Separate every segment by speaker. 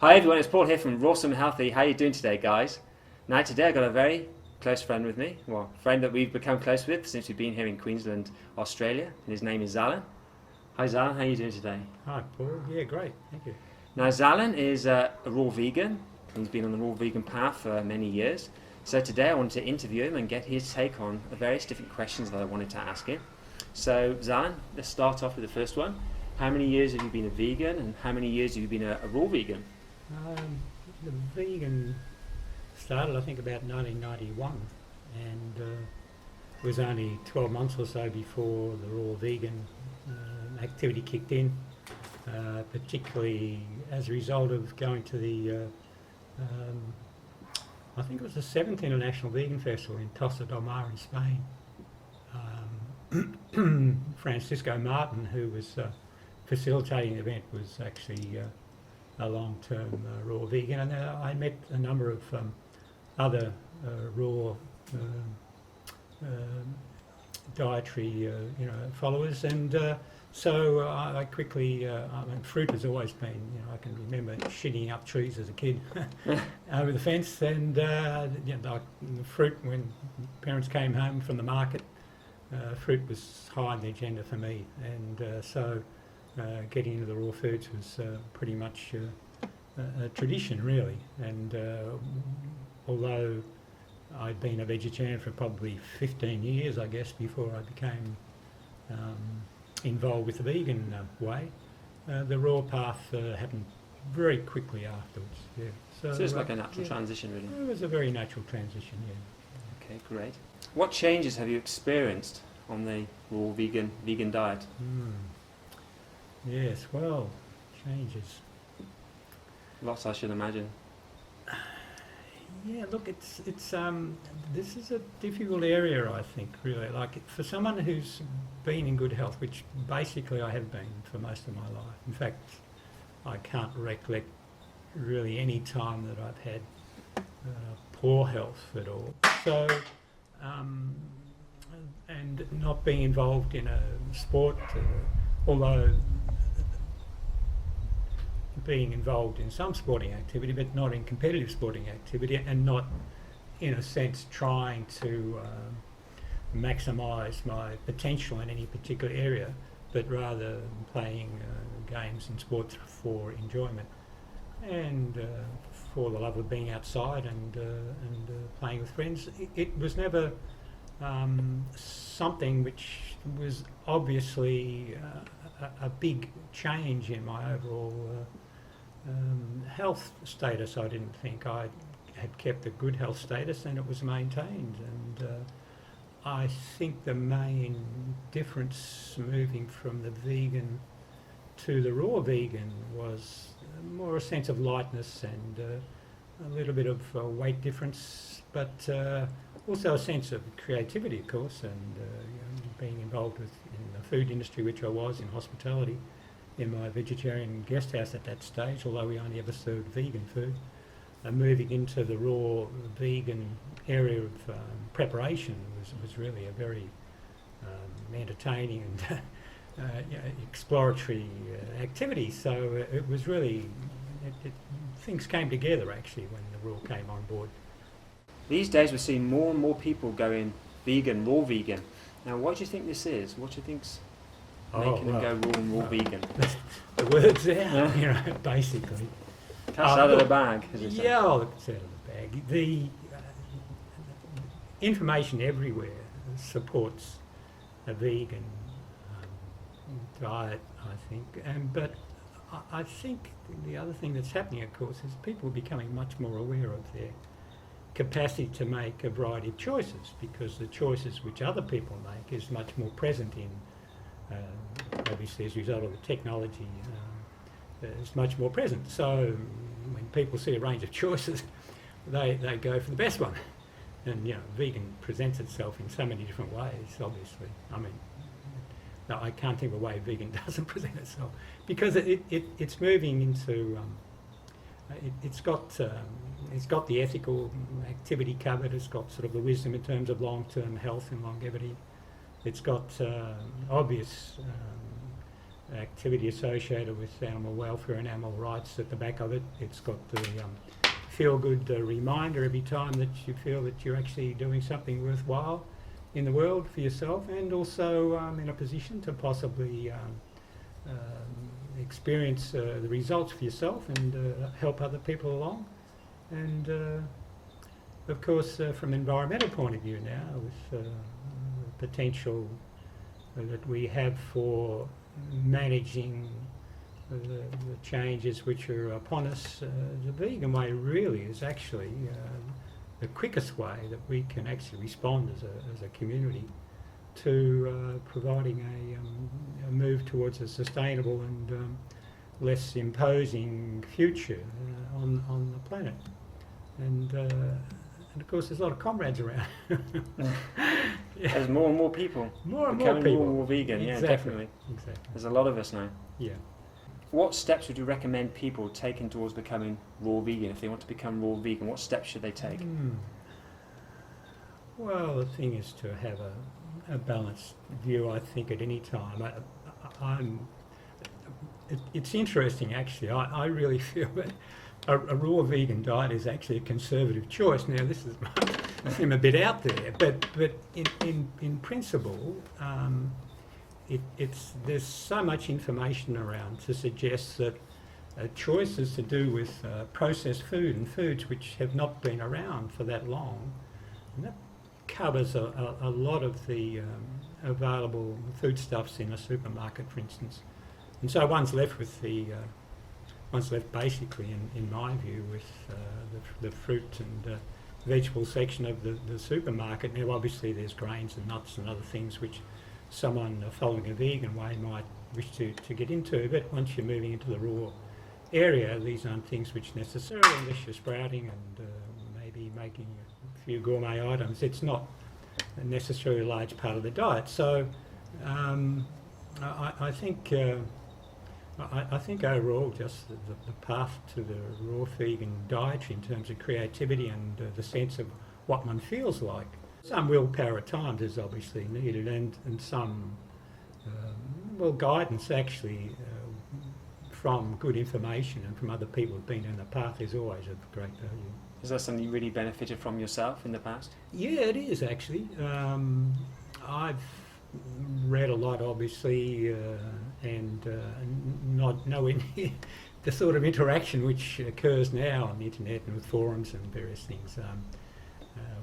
Speaker 1: Hi everyone, it's Paul here from Rawsome Healthy. How are you doing today, guys? Now today I've got a very close friend with me, well, a friend that we've become close with since we've been here in Queensland, Australia, and his name is Zalan. Hi Zalan, how are you doing today?
Speaker 2: Hi Paul, yeah, great, thank you.
Speaker 1: Now Zalan is a raw vegan. He's been on the raw vegan path for many years. So today I wanted to interview him and get his take on the various different questions that I wanted to ask him. So Zalan, let's start off with the first one. How many years have you been a vegan and how many years have you been a raw vegan?
Speaker 2: The vegan started I think about 1991 and it was only 12 months or so before the raw vegan activity kicked in, particularly as a result of going to the I think it was the 7th International Vegan Festival in Tossa del Mar in Spain. Francisco Martin, who was facilitating the event, was actually a long-term raw vegan, and I met a number of other raw dietary followers, and so I quickly, I mean, fruit has always been, I can remember shitting up trees as a kid over the fence, and like the fruit, when parents came home from the market, fruit was high on the agenda for me, and so getting into the raw foods was pretty much a tradition, really. And although I'd been a vegetarian for probably 15 years, I guess, before I became involved with the vegan way, the raw path happened very quickly afterwards. Yeah.
Speaker 1: So it's like a natural transition, really.
Speaker 2: It was a very natural transition, yeah.
Speaker 1: Okay, great. What changes have you experienced on the raw vegan diet?
Speaker 2: Yes, well, changes.
Speaker 1: Lots, I should imagine.
Speaker 2: Yeah, look, it's this is a difficult area, I think, really. Like, for someone who's been in good health, which basically I have been for most of my life. In fact, I can't recollect really any time that I've had poor health at all. So, and not being involved in a sport, although being involved in some sporting activity, but not in competitive sporting activity, and not, in a sense, trying to maximise my potential in any particular area, but rather playing games and sports for enjoyment and for the love of being outside and playing with friends. It was never something which was obviously a big change in my overall health status. I didn't think I had kept a good health status, and it was maintained. And I think the main difference moving from the vegan to the raw vegan was more a sense of lightness and a little bit of weight difference, but also a sense of creativity, of course, and being involved in the food industry, which I was, in hospitality, in my vegetarian guest house at that stage, although we only ever served vegan food. Moving into the raw vegan area of preparation was really a very entertaining and exploratory activity. So it was really, things came together actually when the raw came on board.
Speaker 1: These days we're seeing more and more people going vegan, raw vegan. Now what do you think this is? What do you think's making them go raw and raw vegan?
Speaker 2: The words there, basically.
Speaker 1: Cat's out of the bag, as they say.
Speaker 2: Yeah, look, it's out of the bag. The information everywhere supports a vegan diet, I think. But I think the other thing that's happening, of course, is people are becoming much more aware of their capacity to make a variety of choices, because the choices which other people make is much more present in, obviously as a result of the technology, is much more present. So when people see a range of choices, they go for the best one. And vegan presents itself in so many different ways, obviously. I mean, no, I can't think of a way vegan doesn't present itself, because it's moving into, it's got the ethical activity covered, it's got sort of the wisdom in terms of long-term health and longevity, it's got obvious activity associated with animal welfare and animal rights at the back of it. It's got the feel-good reminder every time that you feel that you're actually doing something worthwhile in the world for yourself, and also in a position to possibly experience the results for yourself and help other people along. And of course, from an environmental point of view now, with the potential that we have for managing the changes which are upon us, the vegan way really is actually the quickest way that we can actually respond as a community to providing a move towards a sustainable and less imposing future on the planet. And of course there's a lot of comrades around.
Speaker 1: Yeah. There's more and more people becoming more vegan.
Speaker 2: Exactly.
Speaker 1: Yeah, definitely.
Speaker 2: Exactly.
Speaker 1: There's a lot of us now.
Speaker 2: Yeah.
Speaker 1: What steps would you recommend people taking towards becoming raw vegan? If they want to become raw vegan, what steps should they take?
Speaker 2: Well, the thing is to have a balanced view, I think, at any time. It's interesting, actually. I really feel that a raw vegan diet is actually a conservative choice. Now, this might seem a bit out there, but in principle, there's so much information around to suggest that choices to do with processed food and foods which have not been around for that long, and that covers a lot of the available foodstuffs in a supermarket, for instance. And so one's left basically, in my view, with the fruit and vegetable section of the supermarket. Now, obviously, there's grains and nuts and other things which someone following a vegan way might wish to get into, but once you're moving into the raw area, these aren't things which necessarily, unless you're sprouting and maybe making a few gourmet items, it's not necessarily a large part of the diet. So I think overall, just the path to the raw vegan diet in terms of creativity and the sense of what one feels like. Some willpower at times is obviously needed, and some guidance actually from good information and from other people who've been down the path is always of great value.
Speaker 1: Is that something you really benefited from yourself in the past?
Speaker 2: Yeah, it is actually. I've read a lot, obviously, and not knowing the sort of interaction which occurs now on the internet and with forums and various things.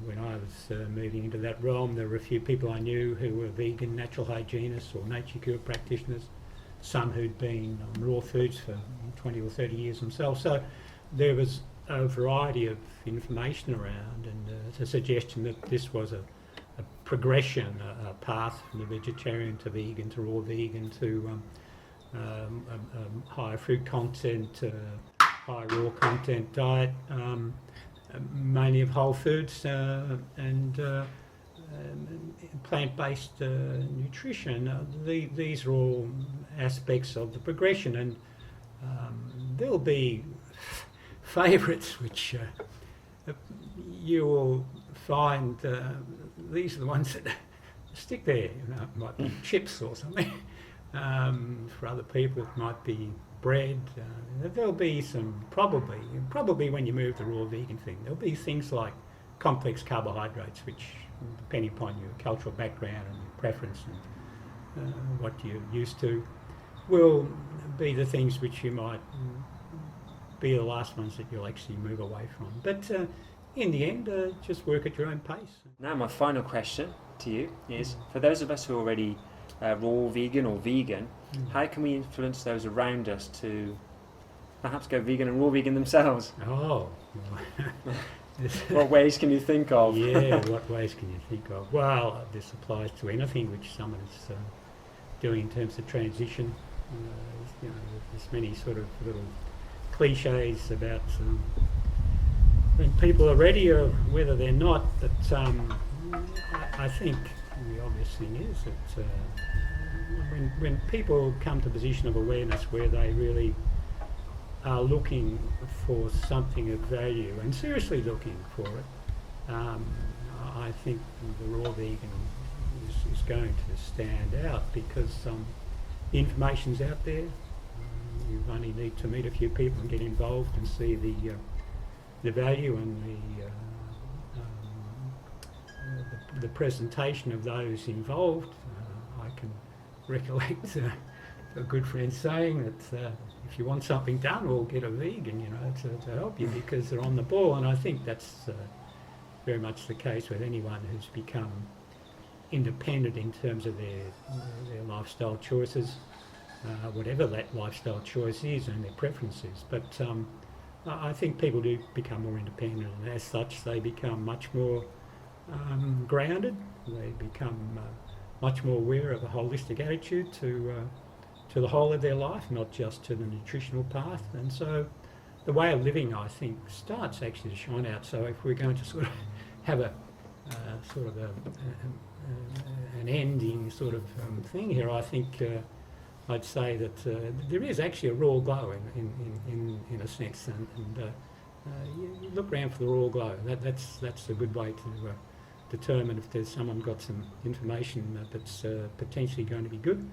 Speaker 2: When I was moving into that realm, there were a few people I knew who were vegan, natural hygienists or nature cure practitioners, some who'd been on raw foods for 20 or 30 years themselves. So there was a variety of information around, and it's a suggestion that this was a progression, a path from the vegetarian to vegan to raw vegan to higher fruit content, high raw content diet, mainly of whole foods and plant-based nutrition. These are all aspects of the progression, and there'll be favourites which you will find these are the ones that stick there. It might be chips or something. For other people it might be bread. There'll be some, probably when you move the raw vegan thing, there'll be things like complex carbohydrates which, depending upon your cultural background and your preference and what you're used to, will be the things which you might be the last ones that you'll actually move away from. But in the end, just work at your own pace.
Speaker 1: Now my final question to you is, for those of us who are already raw vegan or vegan, how can we influence those around us to perhaps go vegan and raw vegan themselves?
Speaker 2: Oh.
Speaker 1: What ways can you think of?
Speaker 2: Yeah, what ways can you think of? Well, this applies to anything which someone is doing in terms of transition. There's many sort of little cliches about when people are ready or whether they're not, but I think the obvious thing is that when people come to a position of awareness where they really are looking for something of value and seriously looking for it, I think the raw vegan is going to stand out because the information's out there. You only need to meet a few people and get involved and see the value and the presentation of those involved. I can recollect a good friend saying that if you want something done, we'll get a vegan, you know, to help you, because they're on the ball. And I think that's very much the case with anyone who's become independent in terms of their lifestyle choices, whatever that lifestyle choice is and their preferences. But I think people do become more independent, and as such they become much more grounded. They become much more aware of a holistic attitude to the whole of their life, not just to the nutritional path. And so the way of living, I think, starts actually to shine out. So if we're going to sort of have a sort of an ending sort of thing here, I think I'd say that there is actually a raw glow in a sense, and you look around for the raw glow. That's a good way to determine if there's someone got some information that's potentially going to be good.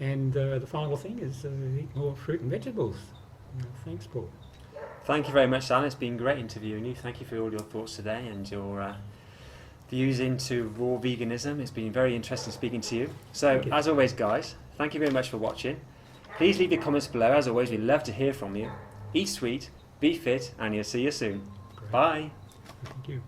Speaker 2: And the final thing is eat more fruit and vegetables. Thanks, Paul.
Speaker 1: Thank you very much, Zalan. It's been great interviewing you. Thank you for all your thoughts today and your views into raw veganism. It's been very interesting speaking to you. So, as always, guys, thank you very much for watching. Please leave your comments below. As always, we'd love to hear from you. Eat sweet, be fit, and you'll see you soon.
Speaker 2: Great.
Speaker 1: Bye.
Speaker 2: Thank you.